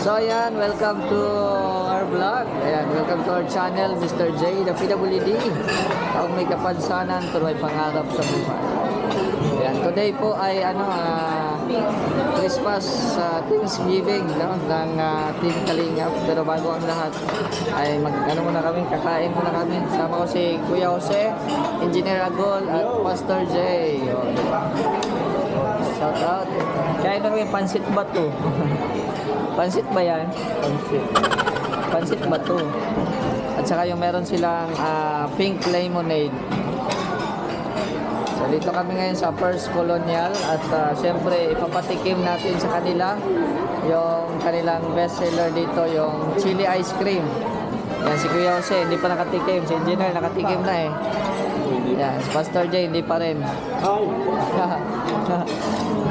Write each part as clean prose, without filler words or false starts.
So ayan, welcome to our vlog. Ayan, welcome to our channel, Mr. J, the PWD. Ang may kapansanan, pero may pangarap sa buhay. Ayan, today po ay Christmas, Thanksgiving, no, ng Team Kalingap. Pero bago ang lahat, ay muna kami, kakain muna kami. Sama ko si Kuya Jose, Engineer Agol, at Pastor J. O, diba? Shout out. Kaya ito yung pansit bato. Pansit ba yan? Pansit. Pansit bato. At saka yung meron silang pink lemonade. So dito kami ngayon sa First Colonial. At syempre ipapatikim natin sa kanila yung kanilang best seller dito, yung chili ice cream. Yan, si Kuya Jose hindi pa nakatikim. Si Engineer nakatikim na eh. Yan, si Pastor J hindi pa rin.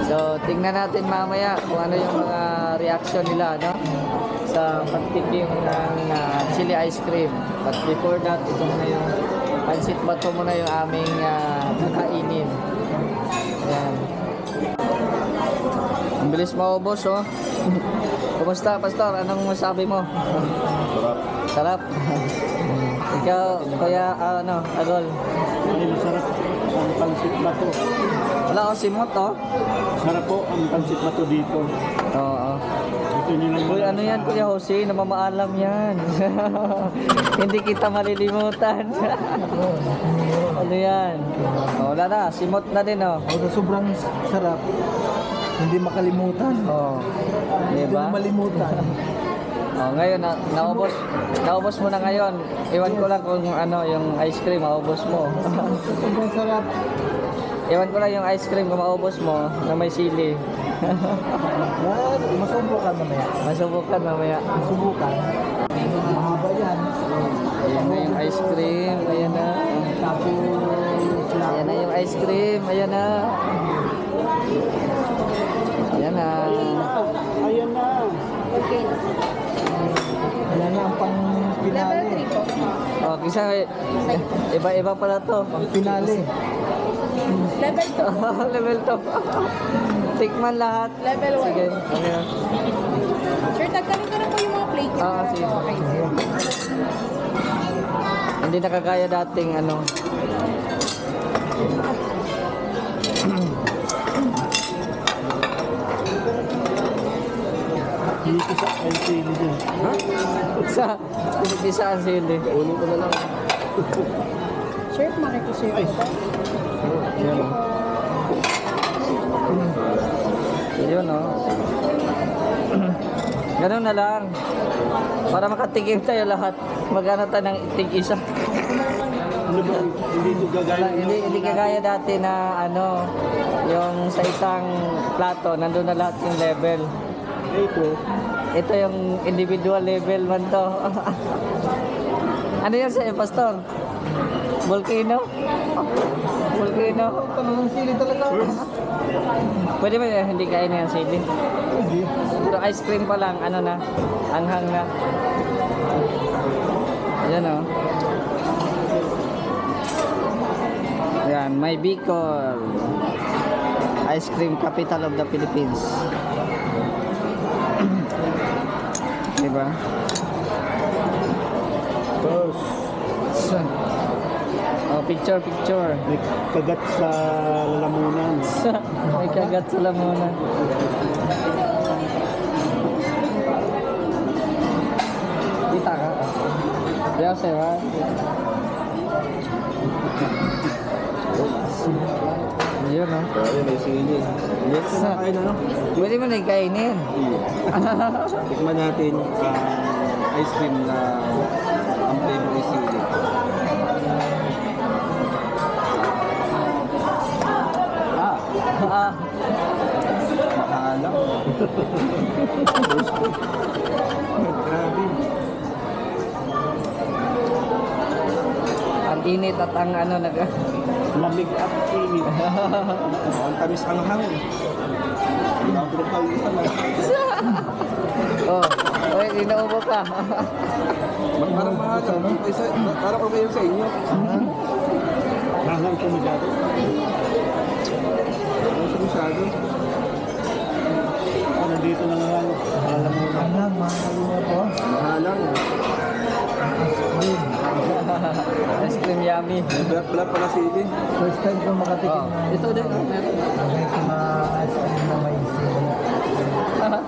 So, tingnan natin mamaya kung ano yung mga reaction nila, no? Sa pagtikim ng chili ice cream. But before that, ito muna yung pansit bato muna yung aming kakainin. Ayan. Ang bilis maubos, oh. Kumusta, Pastor? Anong masabi mo? Sarap. Sarap. Ikaw, Kuya, Agol? Sarap ang pansit bato. Wala ko simot, oh. Sarap po ang pansit bato dito. Oo. Ito nilang Uy, ano yan, Kuya Jose? Namamaalam yan. Hindi kita malilimutan. Ano yan? Oh, wala na, simot na din, oh. sobrang sarap. Hindi makalimutan. Oh. Hindi Diba? malimutan. Oh, ngayon, naubos mo na ngayon. Iwan ko lang kung yung ice cream, maubos mo. Sobrang sarap. Iwan ko lang yung ice cream kung maubos mo na may sili. Masubukan mamaya. Masubukan mamaya. Masubukan. Mahaba yan. Ayan na yung ice cream. Ayan na. Ayan na yung ice cream. Ayan na. Ayan na. Ayan na. Okay. Ayan na ang pang Level pinali. 3 po. Oh, kisa iba-iba pala to. Pang pinali. Level 2. Level 2. Tikman lahat. Level 1. Sige. Okay. Sir, tagkaroon ko na po yung mga plates. Sige. Okay. Hindi nakakaya dating Dito sa LCD din. Ha? Isa ang sili. Ulo ko na lang. Sir, makikisuyo ko po. Ayan o. Yun, oh. Ganun na lang. Para makatikim tayo lahat. Magana tayo ng tig-isa. Ano ba? Hindi ito gagaya Hindi kagaya dati na yung sa isang plato, nandun na lahat yung level. Ito yung individual level man to. Ano yan sa'yo, Pastor? Volcano? Volcano? Tanong ng sili talaga. Pwede ba hindi kain na yung sili? Hindi. Pero ice cream pa lang, anghang na. Ayan, oh. Ayan, may Bicol. Ice cream capital of the Philippines. Diba? Tapos, Oh, picture. may kagat sa lalamunan. May kagat sa lamunan. Kita ka? Yes, ba? Yun, no? Ayun, may sili. Yes, na. Kain ano? Pwede mo nagkainin. Tikman natin ang ice cream na ang flavor ay sili. Mahalang. Grabe. Ang init at ang Lamig at init. Ang tamis ang hangin. Ang pinagpawisan lang. Oh, oy, inaubo ka. Parang mahalang. Parang kung kayo sa inyo. Mahalang ko masyado. Masyado. Nandito na lang. Alam mo na. yummy. May black pala sili. First time ko makatikim Oh. ng Ito din, oh, meron. ice cream na may sili. Ano,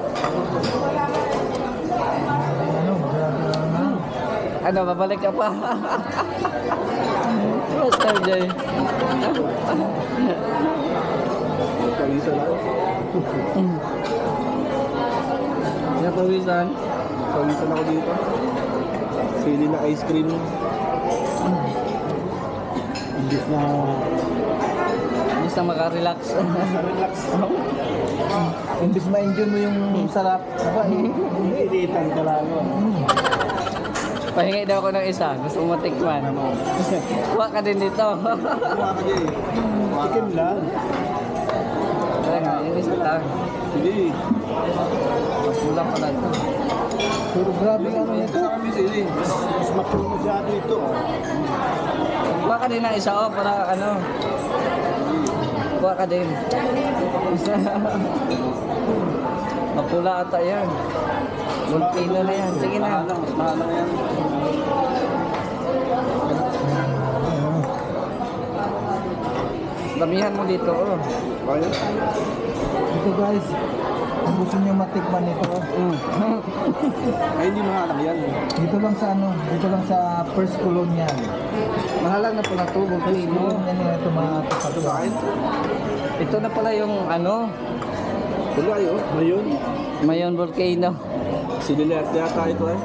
grabe naman. Ano, babalik ka pa? Master Jay. Kalisa lang. Napawisan. Kalisa ako dito. Sili na ice cream. Imbis na Gusto makarelax. relax. Imbis ma-enjoy mo yung sarap. Aba, iniitan ka lalo. Pahingi daw ako ng isa. Gusto mo matikman. Kuha ka din dito. Kuha ka dyan. Chicken lang. Kaya nga, yung isa lang. Sige. Kulang pala ito. Pero grabe ang ano nito. Kasama kami sili. Mas mature masyado ito. Kuha ka din ng isa, oh, para ano. Kuha ka din. Mapula ata yan. Volcano na yan. Sige na. Mas mahal lang yan. Damihan mo dito, oh. Kaya? Ito guys, kung gusto nyo matikman ito, Ay, hindi mahal lang yan. dito lang sa ano, dito lang sa First Colonial. Mahalang na pala ito, volcano. Yan yung ito mga Kain? Ito na pala yung ano, Wala yun. Ngayon? Mayon Volcano. Sili yata ito eh.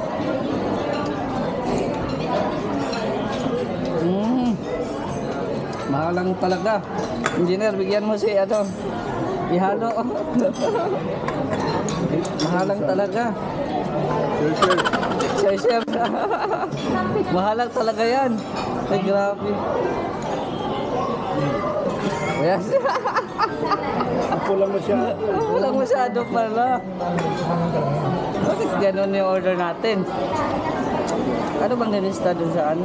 Mahalang talaga. Engineer, bigyan mo si ano, ihalo. Mahalang talaga. Sure. Sir, chef. Mahalang talaga yan. Ay, grabe. Yes. Ako lang masyado. Walang masyado pala. Bakit ganun yung order natin? Ano bang nilista dun sa ano?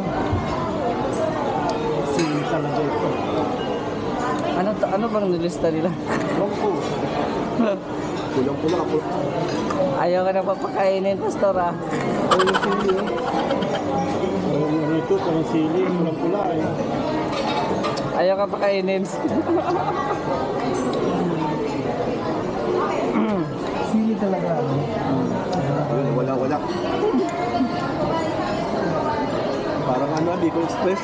Sili talaga ito. Ano bang nilista nila? Longko. Kulang-kulang ako. Ayaw ka na papakainin, pastor ah. Ito yung sili eh. Ano ito, parang sili, pulang-pula eh. Ayaw ka pakainin. Sili talaga. Ano? Wala. Parang ano, Bicol Express.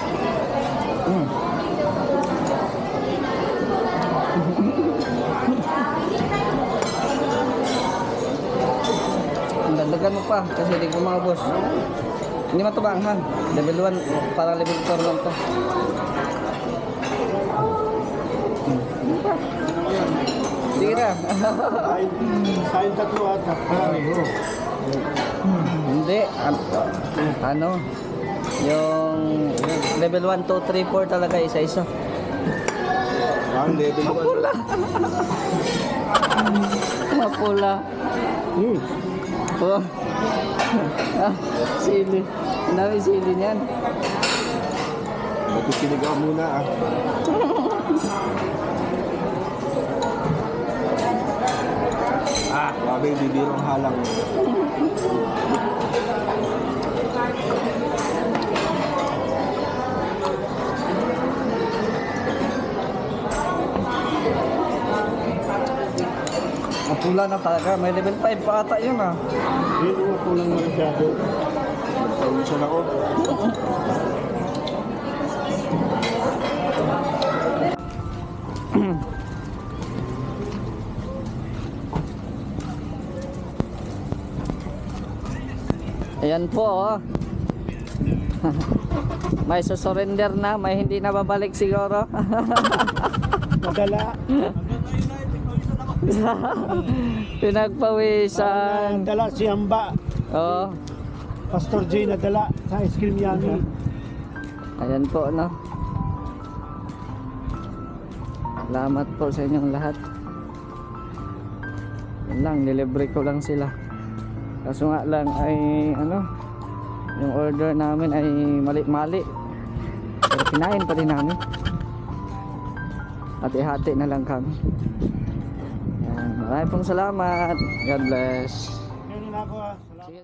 Dagdagan mo pa kasi hindi ko maubos. Hindi man ito maanghang. Level 1, parang level 4 lang ito. Sige na. Kain tatlo ata. Hindi. Ano? Yung level 1, 2, 3, 4 talaga isa-isa. Ang level 1. Mapula. Mapula. Oh. Sili. Ang dami sili niyan. Matutiligaw muna ah. Grabe, bibirong halang. Mapula na talaga. May level 5 pa ata yun ah. Dito ako lang masyado. Pawisan ako. Ayan po oh. May susurrender na, may hindi na babalik siguro. Nadala. Pinagpawisan. Nadala si Amba. Oh, Pastor J nadala sa ice cream yummy. ayan po no. Salamat po sa inyong lahat. Yan lang, nilibre ko lang sila. Kaso nga lang ay ano, yung order namin ay mali-mali. Pero kinain pa rin namin. At ihati na lang kami. Yan, maraming pong salamat. God bless. Ngayon na ako ah. Salamat.